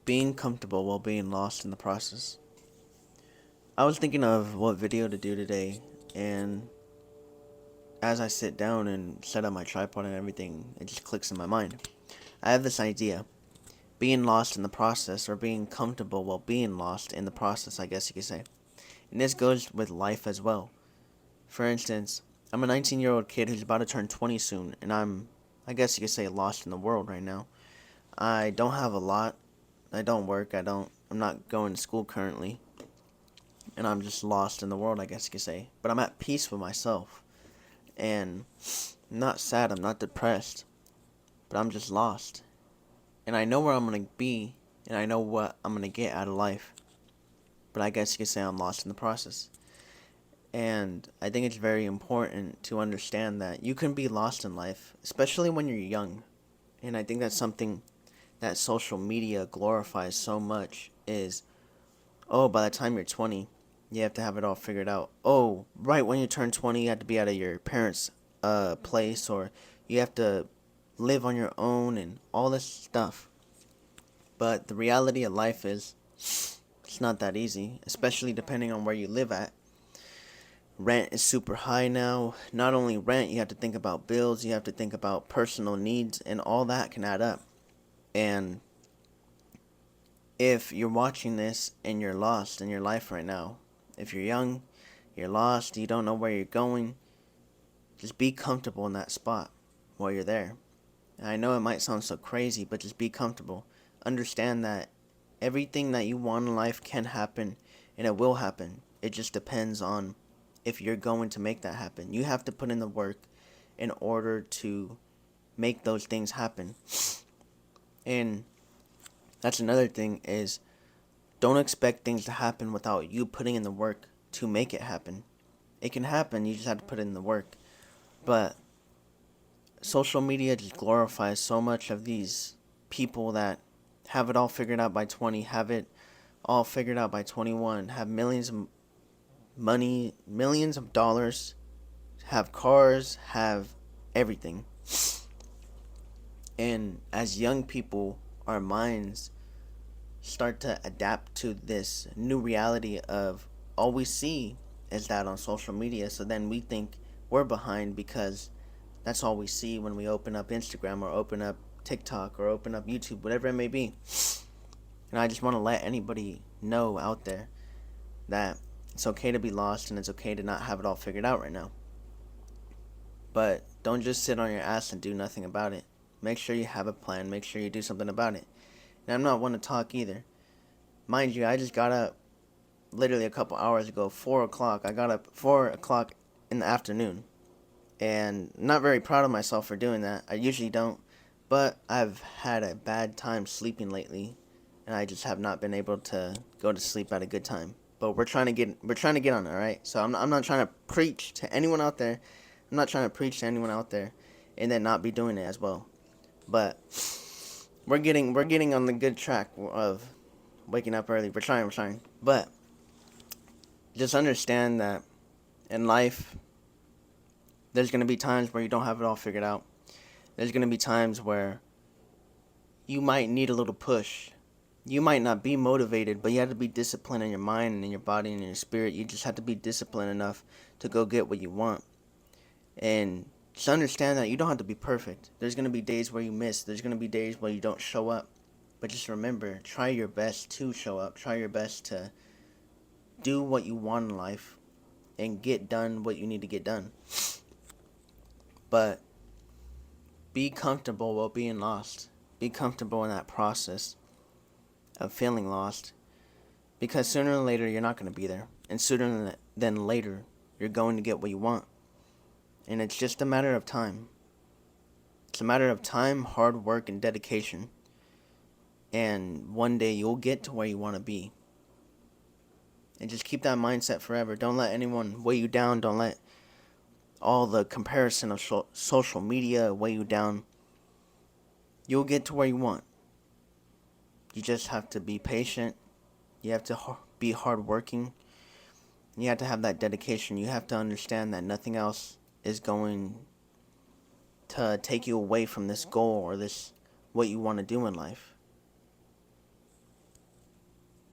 being comfortable while being lost in the process. I was thinking of what video to do today, and as I sit down and set up my tripod and everything, it just clicks in my mind. I have this idea: being lost in the process, or being comfortable while being lost in the process, I guess you could say. And this goes with life as well. For instance, I'm a 19-year-old kid who's about to turn 20 soon, and I guess you could say, lost in the world right now. I don't have a lot. I don't work. I'm not going to school currently. And I'm just lost in the world, I guess you could say. But I'm at peace with myself. And I'm not sad, I'm not depressed. But I'm just lost. And I know where I'm going to be, and I know what I'm going to get out of life. But I guess you could say I'm lost in the process. And I think it's very important to understand that you can be lost in life, especially when you're young. And I think that's something that social media glorifies so much is, oh, by the time you're 20, you have to have it all figured out. Oh, right when you turn 20, you have to be out of your parents' place, or you have to live on your own and all this stuff. But the reality of life is, it's not that easy, especially depending on where you live at. Rent is super high now. Not only rent, you have to think about bills, you have to think about personal needs, and all that can add up. And if you're watching this and you're lost in your life right now, if you're young, you're lost, you don't know where you're going, just be comfortable in that spot while you're there. And I know it might sound so crazy, but just be comfortable. Understand that everything that you want in life can happen, and it will happen. It just depends on if you're going to make that happen. You have to put in the work in order to make those things happen. And that's another thing is, don't expect things to happen without you putting in the work to make it happen. It can happen, you just have to put in the work. But social media just glorifies so much of these people that have it all figured out by 20, have it all figured out by 21, have millions of money, millions of dollars, have cars, have everything. And as young people, our minds start to adapt to this new reality of all we see is that on social media. So then we think we're behind because that's all we see when we open up Instagram or open up TikTok or open up YouTube, whatever it may be. And I just want to let anybody know out there that it's okay to be lost and it's okay to not have it all figured out right now. But don't just sit on your ass and do nothing about it. Make sure you have a plan. Make sure you do something about it. And I'm not one to talk either. Mind you, I just got up literally a couple hours ago, 4 o'clock. I got up 4 o'clock in the afternoon. And not very proud of myself for doing that. I usually don't. But I've had a bad time sleeping lately. And I just have not been able to go to sleep at a good time. But we're trying to get on it, alright? So I'm not trying to preach to anyone out there. I'm not trying to preach to anyone out there and then not be doing it as well. But we're getting on the good track of waking up early. We're trying. But just understand that in life, there's going to be times where you don't have it all figured out. There's going to be times where you might need a little push. You might not be motivated, but you have to be disciplined in your mind and in your body and in your spirit. You just have to be disciplined enough to go get what you want. And just understand that you don't have to be perfect. There's going to be days where you miss. There's going to be days where you don't show up. But just remember, try your best to show up. Try your best to do what you want in life and get done what you need to get done. But be comfortable while being lost. Be comfortable in that process of feeling lost. Because sooner or later, you're not going to be there. And sooner than later, you're going to get what you want. And it's just a matter of time. It's a matter of time, hard work, and dedication. And one day you'll get to where you want to be. And just keep that mindset forever. Don't let anyone weigh you down. Don't let all the comparison of social media weigh you down. You'll get to where you want. You just have to be patient. You have to be hardworking. You have to have that dedication. You have to understand that nothing else is going to take you away from this goal or this what you want to do in life.